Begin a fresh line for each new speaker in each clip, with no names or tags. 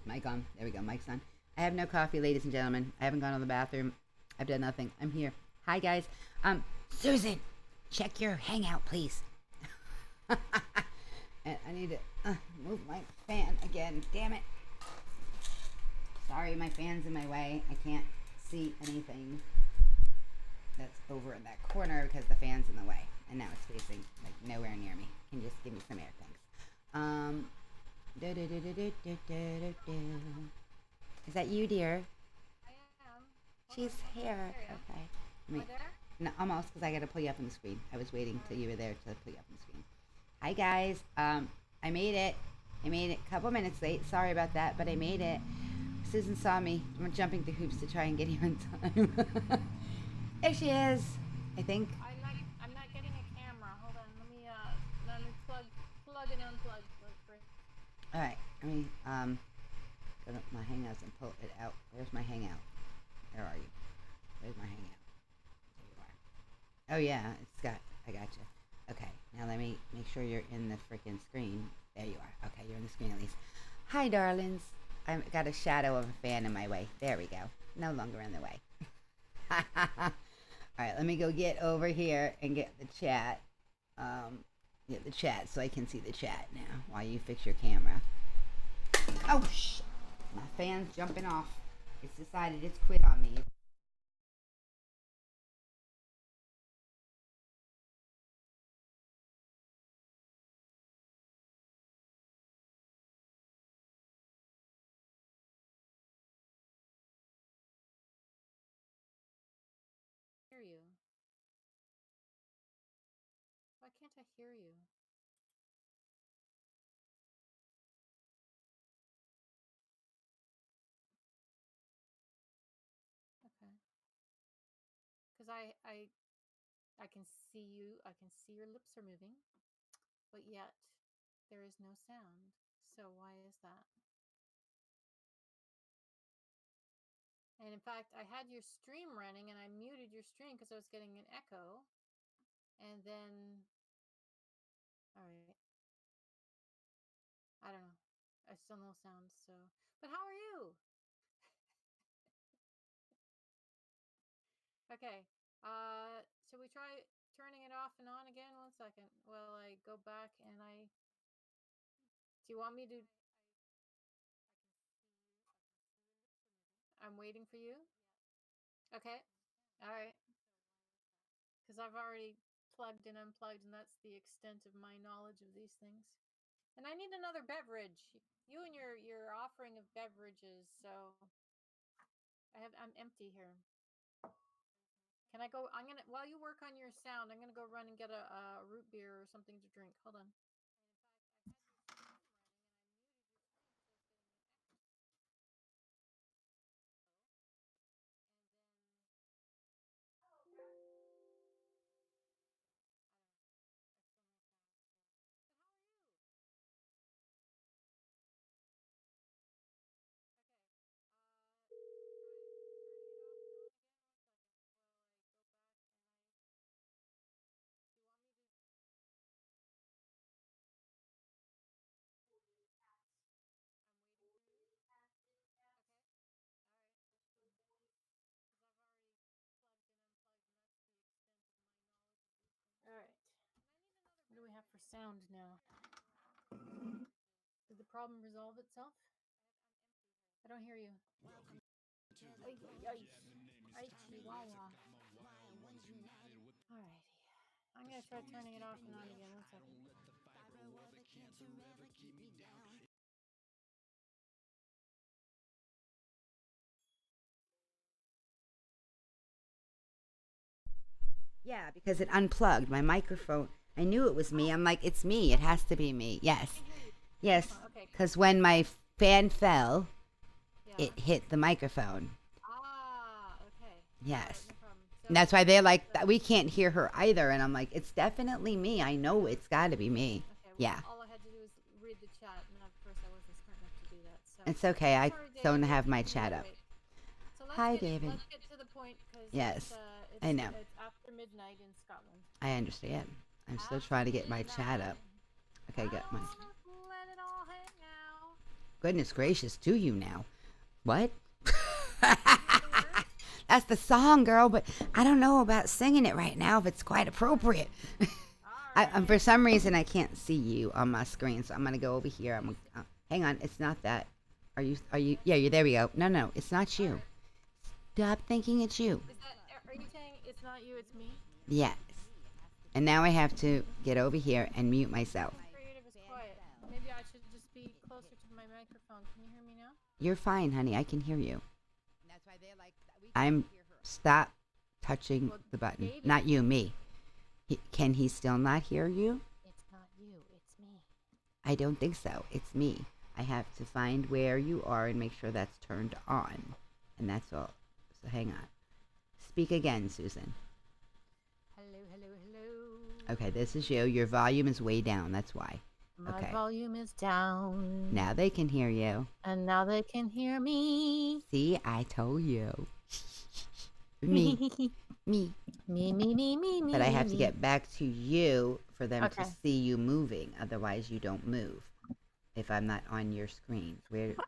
Mic on. There we go. Mic's on. I have no coffee, ladies and gentlemen. I haven't gone to the bathroom. I've done nothing. I'm here. Hi, guys. Susan, check your hangout, please. And I need to move my fan again. Damn it. Sorry, my fan's in my way. I can't see anything that's over in that corner because the fan's in the way. And now it's facing, like, nowhere near me. Can you just give me some air, thanks. Is that you, dear?
I am.
She's here. Okay.
Am I there?
No, almost, because I got to pull you up on the screen. I was waiting till you were there to pull you up on the screen. Hi, guys. I made it. I made it a couple minutes late. Sorry about that, but I made it. Susan saw me. I'm jumping through hoops to try and get here on time. There she is, I think.
I'm not getting a camera. Hold on. Let me plug and unplug first.
All right. Let me go to my Hangouts and pull it out. Where's my Hangout? Where are you? Where's my Hangout? There you are. Oh yeah, I got you. Okay. Now let me make sure you're in the freaking screen. There you are. Okay, you're in the screen at least. Hi, darlings. I've got a shadow of a fan in my way. There we go. No longer in the way. Alright, let me go get over here and get the chat. Get the chat so I can see the chat now while you fix your camera. Oh, shit. My fan's jumping off. It's decided it's quit on me.
Hear you. Why can't I hear you? Okay. Because I can see you. I can see your lips are moving, but yet there is no sound. So why is that? And in fact, I had your stream running and I muted your stream because I was getting an echo. And then, all right, I don't know. I still no sound. So, but how are you? Okay. Should we try turning it off and on again? 1 second. Well, I go back and do you want me to? I'm waiting for you. Okay. All right. Because I've already plugged and unplugged, and that's the extent of my knowledge of these things. And I need another beverage. You and your offering of beverages. So I'm empty here. Can I go? I'm gonna while you work on your sound, I'm gonna go run and get a root beer or something to drink. Hold on. All right. What do we have for sound now? Did the problem resolve itself? I don't hear you. Chihuahua. Alrighty. I'm gonna try turning it off and on again. 1 second.
Yeah, because it unplugged my microphone. I knew it was me. I'm like, it's me. It has to be me. Yes. Yes.
Okay.
Because when my fan fell,
Yeah.
it hit the microphone.
Okay.
Yes.
No problem. So,
And that's why they're like, we can't hear her either. And I'm like, it's definitely me. I know it's got to be me.
okay, well,
Yeah.
all I had to do was read the chat, and of course I wasn't smart enough to do that. So
It's okay. I
sorry,
don't
David.
have my chat up.
So
Hi, David.
Let's get to the point because
Yes, I know.
It's after midnight in Scotland.
I understand. I'm still trying to get my chat up. Okay, got my.
Let it all hang out.
Goodness gracious, do you now? What? That's the song, girl, but I don't know about singing it right now if it's quite appropriate. For some reason, I can't see you on my screen, so I'm going to go over here. Hang on, it's not that. Are you, yeah, there we go. No, it's not you. Stop thinking it's you.
Are you saying it's not you, it's me?
Yes. And now I have to get over here and mute myself.
Creative is quiet. Maybe I should just be closer to my microphone. Can you hear me now?
You're fine, honey. I can hear you. Stop touching the button.
David.
Not you, me. Can he still not hear you?
It's not you, it's me.
I don't think so. It's me. I have to find where you are and make sure that's turned on. And that's all. So hang on. Speak again, Susan.
Hello.
Okay, this is you. Your volume is way down. That's why.
My
Okay.
volume is down.
Now they can hear you.
And now they can hear me.
See, I told you. Me.
Me.
But I have to get back to you for them to
Okay.
see you moving. Otherwise, you don't move. If I'm not on your screen.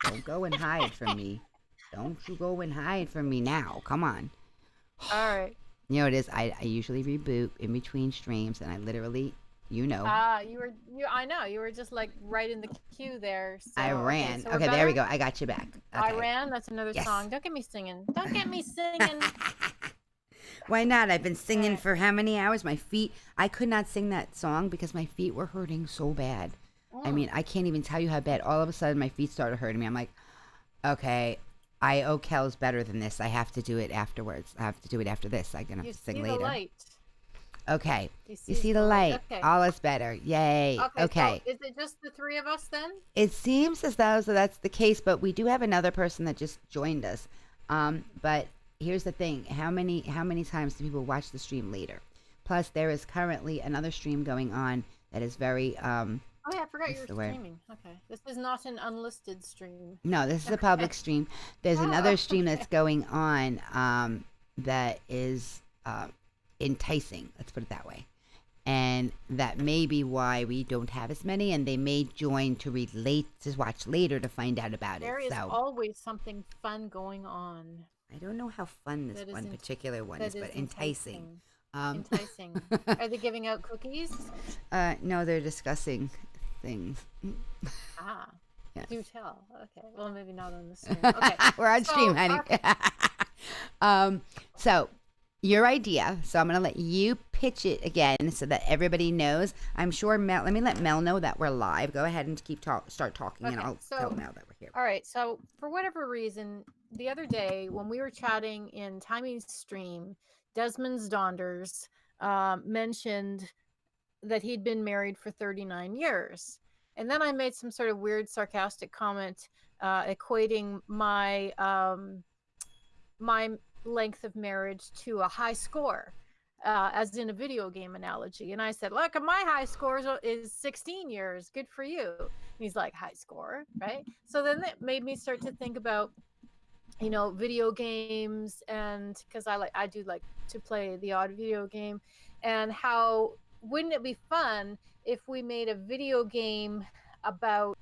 Don't go and hide from me. Don't you go and hide from me now. Come on.
All right.
You know what it is? I usually reboot in between streams, and I literally, you know.
I know. You were just like right in the queue there. So,
I ran.
Okay, so we're
Okay, there
better?
we go. I got you back. Okay.
I ran. That's another
Yes.
song. Don't get me singing. Don't get me singing.
Why not? I've been singing
Alright.
for how many hours? My feet. I could not sing that song because my feet were hurting so bad. I mean, I can't even tell you how bad. All of a sudden, my feet started hurting me. I'm like, okay, I owe Kel's better than this. I have to do it afterwards. I have to do it after this. I'm going to
You
have to sing
see
later.
the light.
Okay. You see the light.
Okay.
All is better. Yay. Okay.
So is it just the three of us then?
It seems as though that's the case, but we do have another person that just joined us. But here's the thing: how many times do people watch the stream later? Plus, there is currently another stream going on that is very.
Oh yeah, I forgot you
What's
were
the word?
streaming. Okay, this is not an unlisted stream.
No, this is a public stream. There's another stream that's going on that is enticing. Let's put it that way. And that may be why we don't have as many, and they may join to watch later to find out about
There
it.
is
So
always something fun going on.
I don't know how fun this
That is
one particular one is, but enticing.
Enticing. Are they giving out cookies?
No, they're discussing things.
Ah.
Yes.
Do tell. Okay. Well, maybe not on the stream. Okay.
We're on stream,
So,
honey. So your idea. So I'm gonna let you pitch it again so that everybody knows. I'm sure Mel. Let me let Mel know that we're live. Go ahead and start talking, and
okay.
I'll tell Mel that we're here.
All right. So, for whatever reason, the other day when we were chatting in Timey's stream, Desmond's Donders mentioned that he'd been married for 39 years. And then I made some sort of weird sarcastic comment equating my my length of marriage to a high score, as in a video game analogy. And I said, look, my high score is 16 years. Good for you. And he's like, high score, right? So then that made me start to think about, video games, and because I do like to play the odd video game, and how wouldn't it be fun if we made a video game about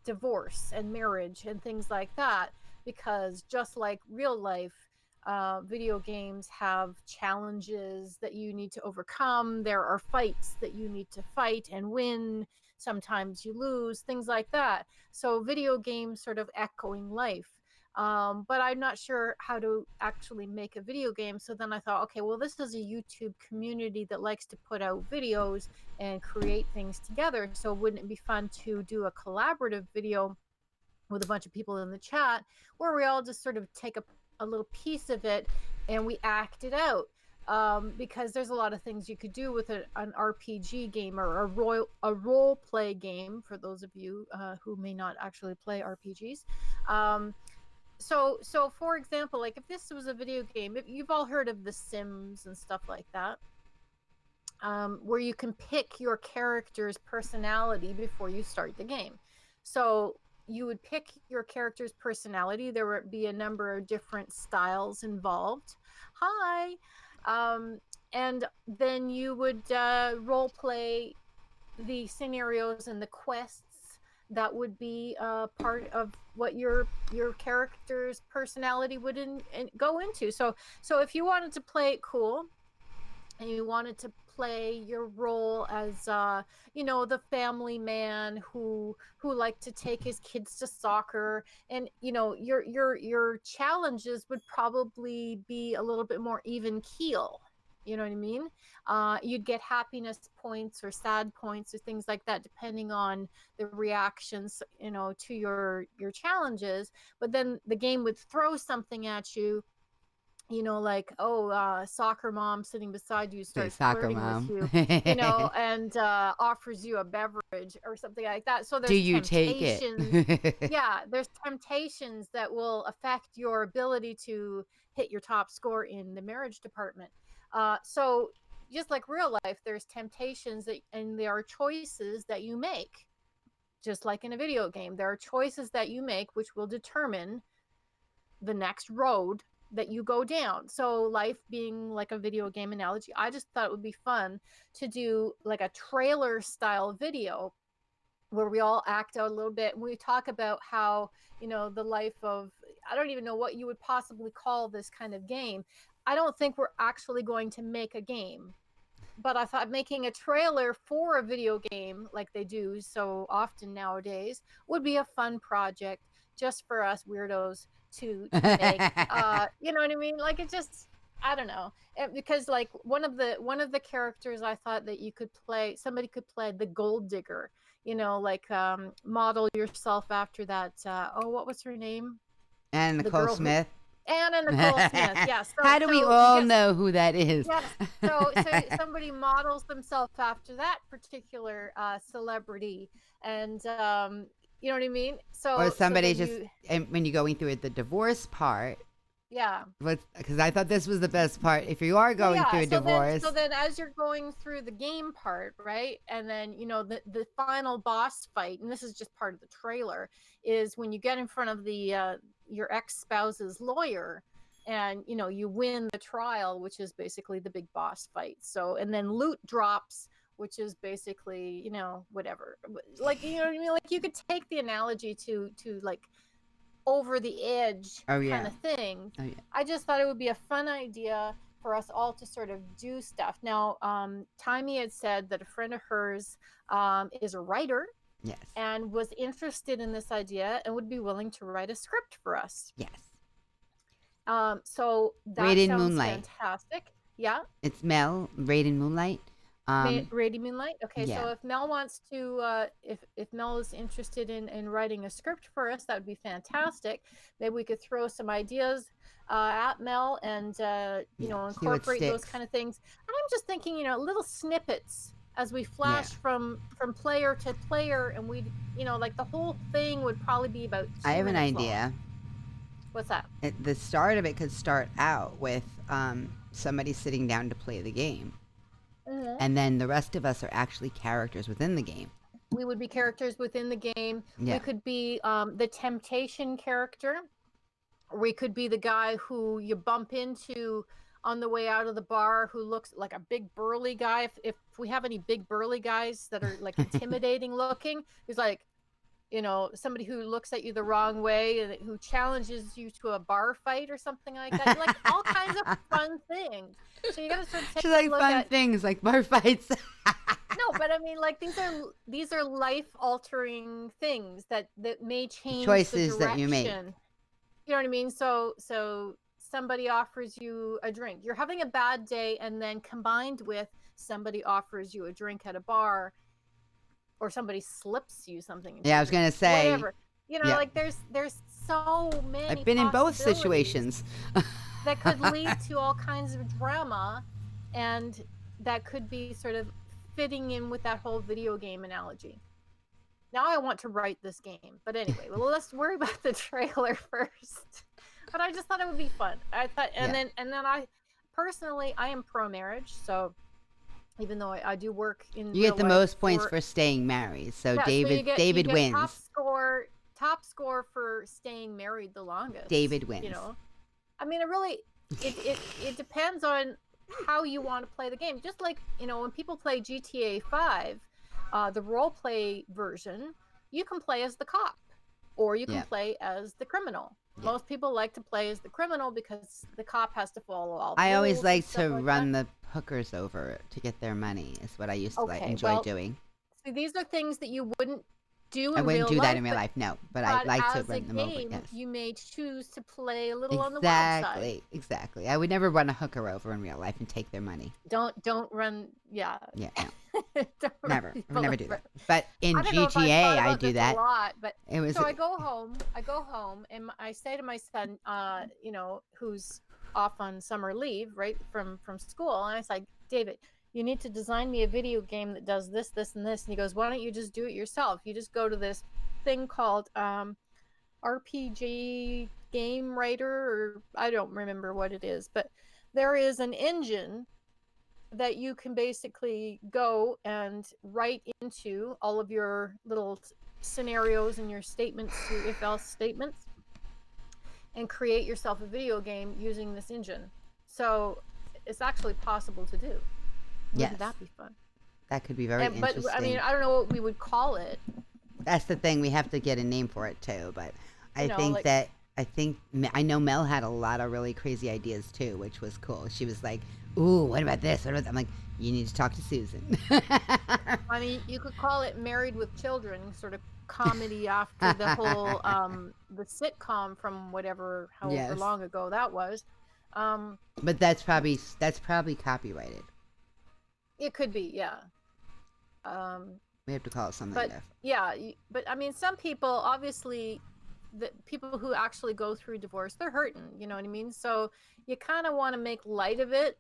divorce and marriage and things like that? Because just like real life, video games have challenges that you need to overcome. There are fights that you need to fight and win. Sometimes you lose, things like that. So video games sort of echoing life. But I'm not sure how to actually make a video game. So then I thought, okay, well, this is a YouTube community that likes to put out videos and create things together. So wouldn't it be fun to do a collaborative video with a bunch of people in the chat where we all just sort of take a little piece of it and we act it out? Because there's a lot of things you could do with an RPG game or a role play game, for those of you who may not actually play RPGs. So for example, like if this was a video game, if you've all heard of The Sims and stuff like that, where you can pick your character's personality before you start the game. So you would pick your character's personality. There would be a number of different styles involved. Hi. And then you would role play the scenarios and the quests that would be part of what your character's personality would go into. So if you wanted to play it cool and you wanted to play your role as the family man who liked to take his kids to soccer, and your challenges would probably be a little bit more even keel. You know what I mean? You'd get happiness points or sad points or things like that, depending on the reactions, to your challenges. But then the game would throw something at you, like, soccer mom sitting beside you starts flirting with you, and offers you a beverage or something like that. So there's
Do you take it?
Yeah, there's temptations that will affect your ability to hit your top score in the marriage department. So just like real life, there's temptations and there are choices that you make. Just like in a video game, there are choices that you make which will determine the next road that you go down. So life being like a video game analogy, I just thought it would be fun to do like a trailer style video where we all act out a little bit and we talk about how, the life of, I don't even know what you would possibly call this kind of game. I don't think we're actually going to make a game, but I thought making a trailer for a video game like they do so often nowadays would be a fun project just for us weirdos to make. You know what I mean? Like, it just, I don't know. Because like one of the characters I thought that you could play, somebody could play the gold digger, model yourself after that. What was her name?
And Nicole Smith.
Anna Nicole Smith, yes.
So, how do we all know who that is?
Yes. So somebody models themselves after that particular celebrity, and you know what I mean? So
or somebody and when you're going through the divorce part.
Yeah.
Because I thought this was the best part. If you are going through a divorce.
So then as you're going through the game part, right? And then, the final boss fight, and this is just part of the trailer, is when you get in front of the your ex-spouse's lawyer and, you win the trial, which is basically the big boss fight. So, and then loot drops, which is basically, whatever. Like, you know what I mean? Like, you could take the analogy to like over the edge kind of thing. Oh, yeah. I just thought it would be a fun idea for us all to sort of do stuff. Now, Timey had said that a friend of hers is a writer.
Yes.
and was interested in this idea and would be willing to write a script for us.
Yes.
So that
Rated
sounds
Moonlight.
fantastic. Yeah.
It's Mel, Rated Moonlight.
Rady Moonlight. Okay,
Yeah.
so if Mel wants to, if Mel is interested in writing a script for us, that would be fantastic. Maybe we could throw some ideas at Mel and
Yeah. See what
incorporate those
sticks.
kind of things. And I'm just thinking, little snippets as we
Yeah.
flash from player to player, and we, like the whole thing would probably be about 2
I have an
minutes
idea.
long. What's that?
The start of it could start out with somebody sitting down to play the game.
Mm-hmm.
And then the rest of us are actually characters within the game.
We would be characters within the game.
Yeah.
We could be the temptation character. We could be the guy who you bump into on the way out of the bar who looks like a big burly guy. If we have any big burly guys that are like intimidating looking, he's like, somebody who looks at you the wrong way and who challenges you to a bar fight or something like that. Like all kinds of fun things. So you got to sort of take
She's like
a look
fun
at
things like bar fights.
no, but I mean, like these are life altering things that may change
choices
the
that you make.
direction. You know what I mean? So somebody offers you a drink. You're having a bad day, and then combined with somebody offers you a drink at a bar, or somebody slips you something.
Yeah, I was gonna say.
Whatever. Like there's so many.
I've been in both situations.
that could lead to all kinds of drama, and that could be sort of fitting in with that whole video game analogy. Now I want to write this game, but anyway, well, let's worry about the trailer first. But I just thought it would be fun. I thought, and then I personally, I am pro marriage, so even though I do work in,
you get the most points for staying married. So
yeah,
David
you get
wins.
Top score for staying married the longest.
David wins.
I mean, it depends on how you want to play the game. Just like, when people play GTA 5, the role play version, you can play as the cop or you can play as the criminal. Yeah. Most people like to play as the criminal because the cop has to follow all the rules.
I always like to run the hookers over to get their money. Is what I used to enjoy doing.
So these are things that you wouldn't do in real life.
I wouldn't do that in real life, no. But I like to run them over. Yes.
You may choose to play a little on the wild side.
Exactly. I would never run a hooker over in real life and take their money.
Don't run. Yeah.
Yeah. No. Never. I would never do that. But in GTA, I do that.
A lot, but
it was.
So I go home, and I say to my son, who's off on summer leave, right from school, and I say, David, you need to design me a video game that does this, this, and this. And he goes, why don't you just do it yourself? You just go to this thing called RPG Game Writer, or I don't remember what it is, but there is an engine that you can basically go and write into all of your little scenarios and your statements, your if-else statements, and create yourself a video game using this engine. So it's actually possible to do. Wouldn't that be fun?
That could be very interesting.
But I mean, I don't know what we would call it.
That's the thing. We have to get a name for it too. But I know Mel had a lot of really crazy ideas too, which was cool. She was like, "Ooh, what about this? What about that?" I'm like, "You need to talk to Susan."
I mean, you could call it Married with Children, sort of comedy after the whole the sitcom from however long ago that was.
But that's probably copyrighted.
It could be, yeah.
We have to call it something different.
Yeah, but I mean, some people, obviously, the people who actually go through divorce, they're hurting, you know what I mean? So you kind of want to make light of it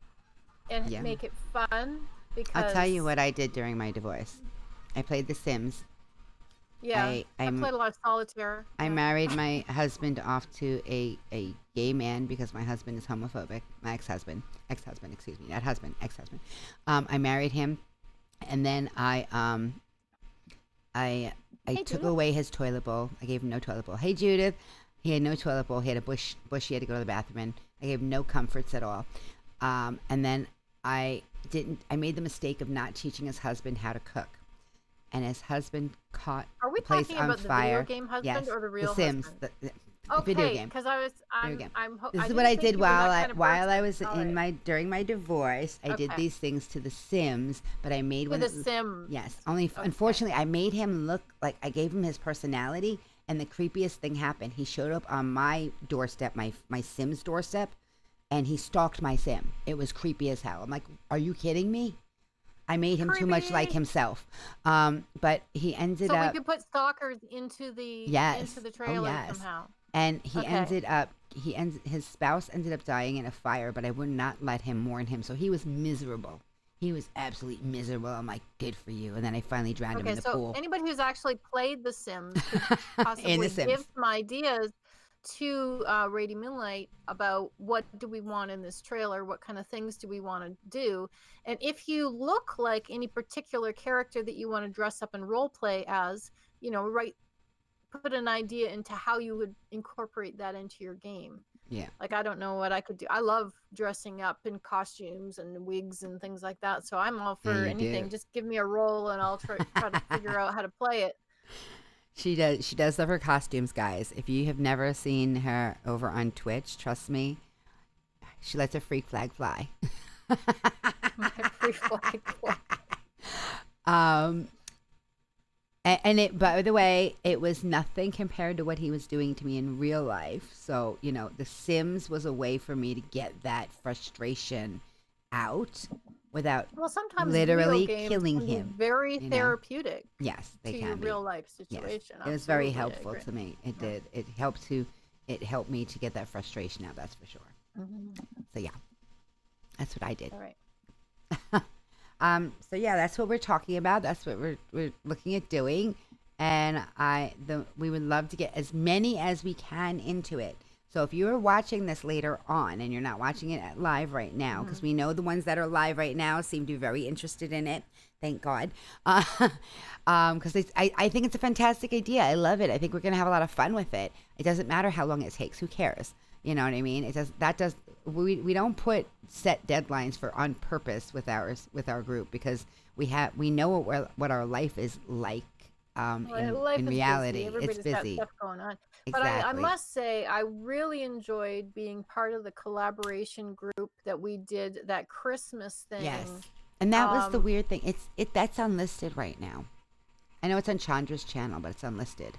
and make it fun. Because
I'll tell you what I did during my divorce. I played The Sims.
Yeah, I played a lot of solitaire.
I married my husband off to a gay man because my husband is homophobic. My ex-husband, excuse me, not husband, ex-husband. I married him, and then I took away his toilet bowl. I gave him no toilet bowl. Hey, Judith. He had no toilet bowl. He had a bush he had to go to the bathroom in. I gave him no comforts at all. And then I made the mistake of not teaching his husband how to cook. And his husband caught the place on fire.
Are we talking about the video game husband or the real
The Sims,
husband?
Video
Okay,
game.
because I was,
Video game. This
I
is what I
didn't think
did
you were that kind of
while I
person.
was
All
in
right.
my during my divorce. I did
Okay.
these things to the Sims, but I made
To
one.
the Sims.
Yes, only
Okay.
unfortunately I made him look like I gave him his personality, and the creepiest thing happened. He showed up on my doorstep, my Sims doorstep, and he stalked my Sim. It was creepy as hell. I'm like, are you kidding me? I made him too much like
Creepy.
himself. But he ended
So we
up,
could put stalkers into
yes,
the
oh
trailer
yes,
somehow.
and he
Okay.
ended up his spouse ended up dying in a fire, but I would not let him mourn him, so he was miserable. He was absolutely miserable. I'm like, good for you. And then I finally drowned him in
Okay.
the
So
pool.
anybody who's actually played The Sims could
In The
possibly
Sims.
give some ideas to Rady Moonlight about what do we want in this trailer, what kind of things do we want to do, and if you look like any particular character that you want to dress up and role play as, put an idea into how you would incorporate that into your game.
Yeah.
Like, I don't know what I could do. I love dressing up in costumes and wigs and things like that, so I'm all
Yeah,
for
you
anything.
do.
Just give me a role and I'll try to figure out how to play it.
She does. She does love her costumes, guys. If you have never seen her over on Twitch, trust me, she lets her freak flag fly.
My free flag.
um, and it, by the way, it was nothing compared to what he was doing to me in real life. So, The Sims was a way for me to get that frustration out without
Well, sometimes video
literally
games
killing
can be
him.
very therapeutic
Yes, they
to
can
your
be.
real life
Yes,
situation.
it was very
Absolutely, I
helpful
agree.
to me. It
Yeah.
did. It helped me to get that frustration out. That's for sure. So yeah, that's what I did.
All right.
So yeah, that's what we're talking about. That's what we're looking at doing, and we would love to get as many as we can into it. So if you are watching this later on and you're not watching it live right now, because we know the ones that are live right now seem to be very interested in it. Thank God, because I think it's a fantastic idea. I love it. I think we're gonna have a lot of fun with it. It doesn't matter how long it takes. Who cares? You know what I mean? It does. That does. We don't put set deadlines for on purpose with our group, because we know what our life is like.
Life
In
is
reality,
busy. Everybody's
it's
got
busy.
stuff going on. But I
Exactly.
must say, I really enjoyed being part of the collaboration group that we did, that Christmas thing.
Yes. And that was the weird thing. That's unlisted right now. I know it's on Chandra's channel, but it's unlisted.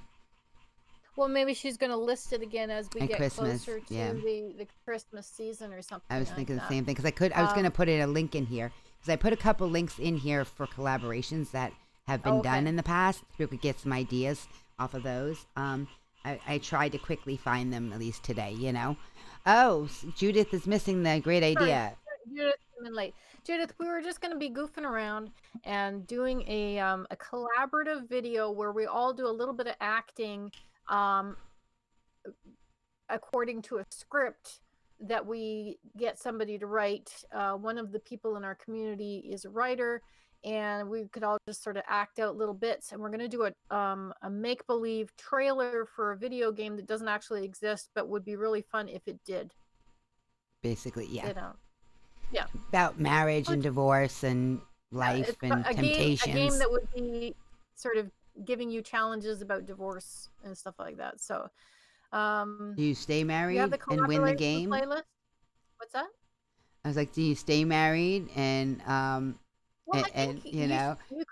Well, maybe she's going to list it again as we
And
get
Christmas,
closer to
yeah.
the Christmas season or something.
I was
like
thinking
that.
the same thing, because I was going to put in a link in here, because I put a couple links in here for collaborations that have been done in the past. We could get some ideas off of those. I tried to quickly find them, at least today. Oh, Judith is missing the great idea.
Judith came in late. Judith, we were just going to be goofing around and doing a collaborative video where we all do a little bit of acting according to a script that we get somebody to write. One of the people in our community is a writer, and we could all just sort of act out little bits. And we're going to do a make-believe trailer for a video game that doesn't actually exist, but would be really fun if it did.
Basically, yeah.
Yeah.
About marriage and divorce and life and temptations.
A game that would be sort of giving you challenges about divorce and stuff like that. So,
do you stay married and win the game?
Playlist? What's that?
I was like, do you stay married and
Well,
and
you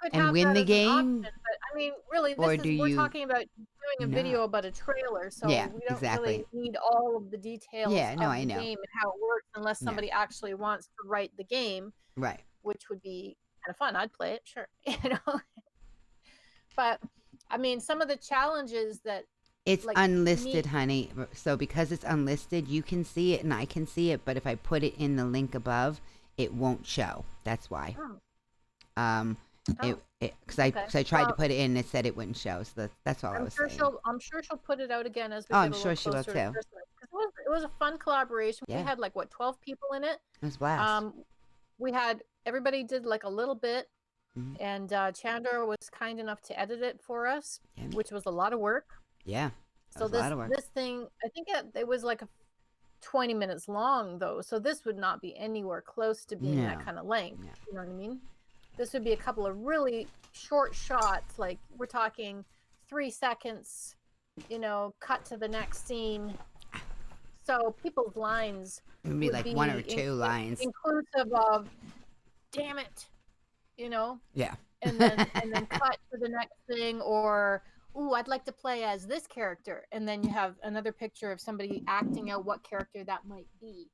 could
and
have
win
that
the
as an
game?
option, but I mean, really, we're talking about doing a video about a trailer, so we don't really need all of the details of the game and how it works unless somebody actually wants to write the game,
right?
Which would be kind of fun. I'd play it, sure, But I mean, some of the challenges that
it's unlisted, honey. So because it's unlisted, you can see it and I can see it, but if I put it in the link above, it won't show. That's why. Because I tried to put it in and it said it wouldn't show. So that's all I was saying.
I'm sure she'll put it out again as we
Oh,
get
I'm
a
sure
little
she will
closer to
too.
Christmas. It was a fun collaboration.
Yeah.
We had 12 people in it.
It was a blast.
We had everybody did a little bit, and Chandra was kind enough to edit it for us, which was a lot of work.
Yeah.
So this thing, I think it was 20 minutes long though. So this would not be anywhere close to being that kind of length. Yeah. You know what I mean? This would be a couple of really short shots. We're talking 3 seconds cut to the next scene. So people's lines
It would be like one or two lines.
Inclusive of, damn it,
Yeah.
and then cut to the next thing, or, ooh, I'd like to play as this character, and then you have another picture of somebody acting out what character that might be.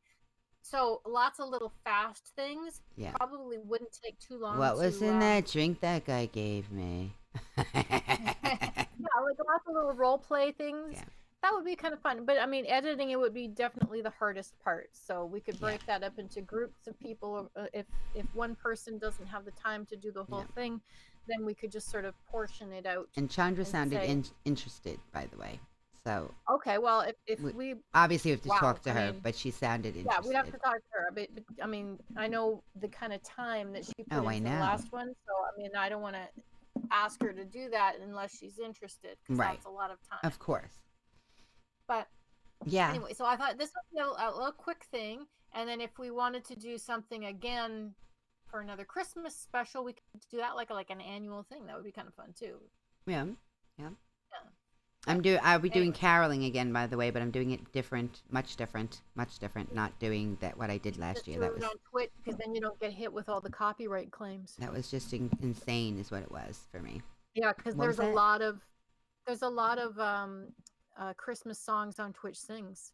So lots of little fast things.
Yeah.
Probably wouldn't take too long.
What was in that drink that guy gave me?
Yeah, like lots of little role play things. Yeah. That would be kind of fun. But I mean, editing it would be definitely the hardest part. So we could break that up into groups of people. If one person doesn't have the time to do the whole thing, then we could just sort of portion it out.
And Chandra sounded interested, by the way. So
okay, well, if we
obviously have to talk to her, but she sounded interested.
Yeah, we'd have to talk to her. But I mean, I know the kind of time that she put into the last one. So I mean, I don't want to ask her to do that unless she's interested, because that's a lot of time.
Of course.
But anyway, so I thought this would be a little quick thing, and then if we wanted to do something again for another Christmas special, we could do that like an annual thing. That would be kind of fun too.
Yeah. I'll be doing caroling again, by the way, but I'm doing it different, much different. Not doing what I did last year. That was
on Twitch, because then you don't get hit with all the copyright claims.
That was just insane, is what it was for me.
Yeah, because there's a lot of Christmas songs on Twitch Sings.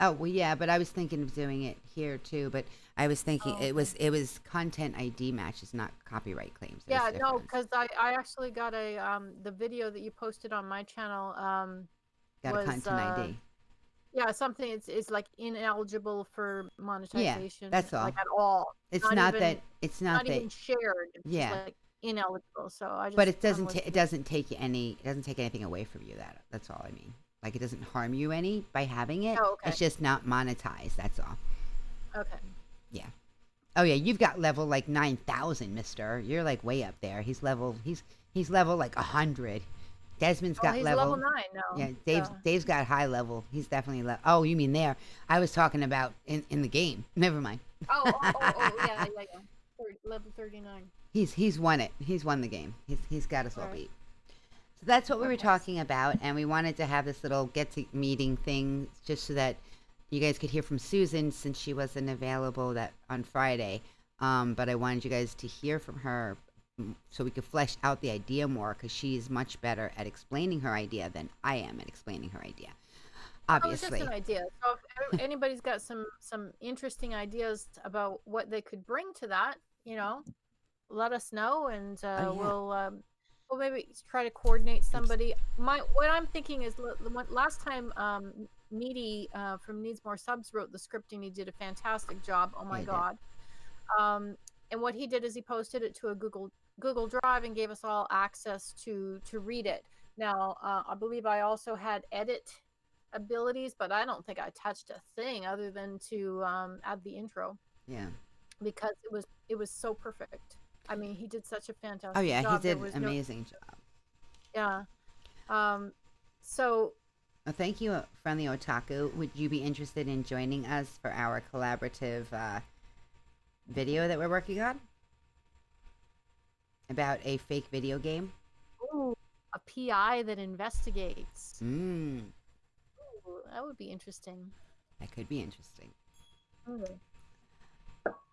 Oh well, yeah, but I was thinking of doing it here too. But I was thinking it was content ID matches, not copyright claims.
Yeah, no, because I actually got the video that you posted on my channel.
Got a content ID.
Yeah, something it's like ineligible for monetization.
Yeah, that's all.
Like at all.
It's not
even shared. It's just like ineligible. So I just.
But it doesn't take anything away from you. That's all I mean. Like, it doesn't harm you any by having it.
Oh, okay.
It's just not monetized. That's all.
Okay.
Yeah. Oh yeah, you've got level like 9,000, Mister. You're like way up there. He's level like 100. Desmond's got level
9 now.
Yeah, Dave's got high level. He's definitely level. Oh, you mean there? I was talking about in the game. Never mind.
Oh, yeah. Level 39.
He's won it. He's won the game. He's got us all beat. So that's what we were talking about, and we wanted to have this little meeting thing just so that you guys could hear from Susan, since she wasn't available on Friday. But I wanted you guys to hear from her so we could flesh out the idea more, because she's much better at explaining her idea than I am at explaining her idea. Obviously.
Oh, it's just an idea. So if anybody's got some interesting ideas about what they could bring to that, let us know, and we'll maybe try to coordinate somebody. What I'm thinking is, last time Needy from Needs More Subs wrote the scripting. He did a fantastic job. Oh my God. And what he did is he posted it to a Google Drive and gave us all access to read it. Now, I believe I also had edit abilities, but I don't think I touched a thing other than to add the intro.
Yeah.
Because it was so perfect. I mean, he did such a fantastic job.
Oh yeah, he did an amazing job.
Yeah. So.
Well, thank you, Friendly Otaku. Would you be interested in joining us for our collaborative video that we're working on about a fake video game?
Ooh, a PI that investigates.
Ooh,
that would be interesting.
That could be interesting.
Okay.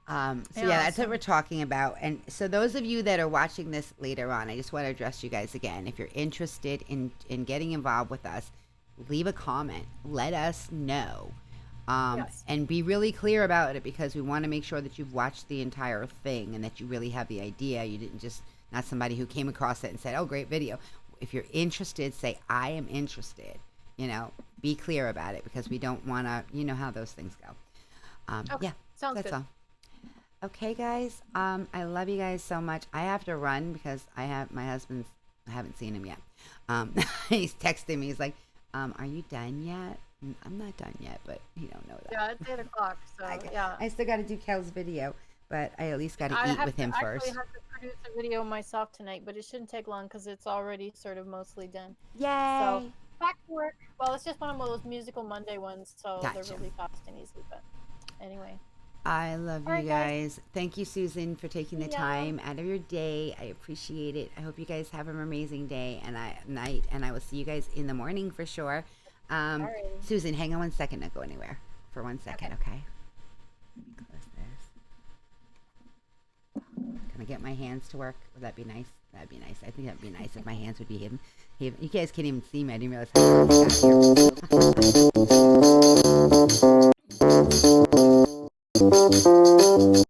So that's what we're talking about. And so those of you that are watching this later on, I just want to address you guys again. If you're interested in getting involved with us, leave a comment. Let us know. And be really clear about it, because we want to make sure that you've watched the entire thing and that you really have the idea. You didn't just, not somebody who came across it and said, oh, great video. If you're interested, say, I am interested. Be clear about it, because we don't want to, you know how those things go.
Okay.
Yeah,
sounds
that's
good.
all. Okay, guys. I love you guys so much. I have to run because I haven't seen him yet. He's texting me. He's like, are you done yet? I'm not done yet, but you don't know that.
Yeah, it's 8 o'clock, so yeah.
I still got to do Kel's video, but I at least got to eat with him first.
I have to produce a video myself tonight, but it shouldn't take long because it's already sort of mostly done.
Yay!
So back to work. Well, it's just one of those musical Monday ones, so they're really fast and easy. But anyway.
I love
All
you
right, guys.
guys. Thank you, Susan, for taking the
Yeah.
time out of your day. I appreciate it. I hope you guys have an amazing day and night, and I will see you guys in the morning for sure.
All right.
Susan, hang on 1 second. Don't go anywhere for 1 second, okay? Let me close this. Can I get my hands to work? Would that be nice? That'd be nice. I think that'd be nice if my hands would be hidden. You guys can't even see me. I didn't realize how I got here.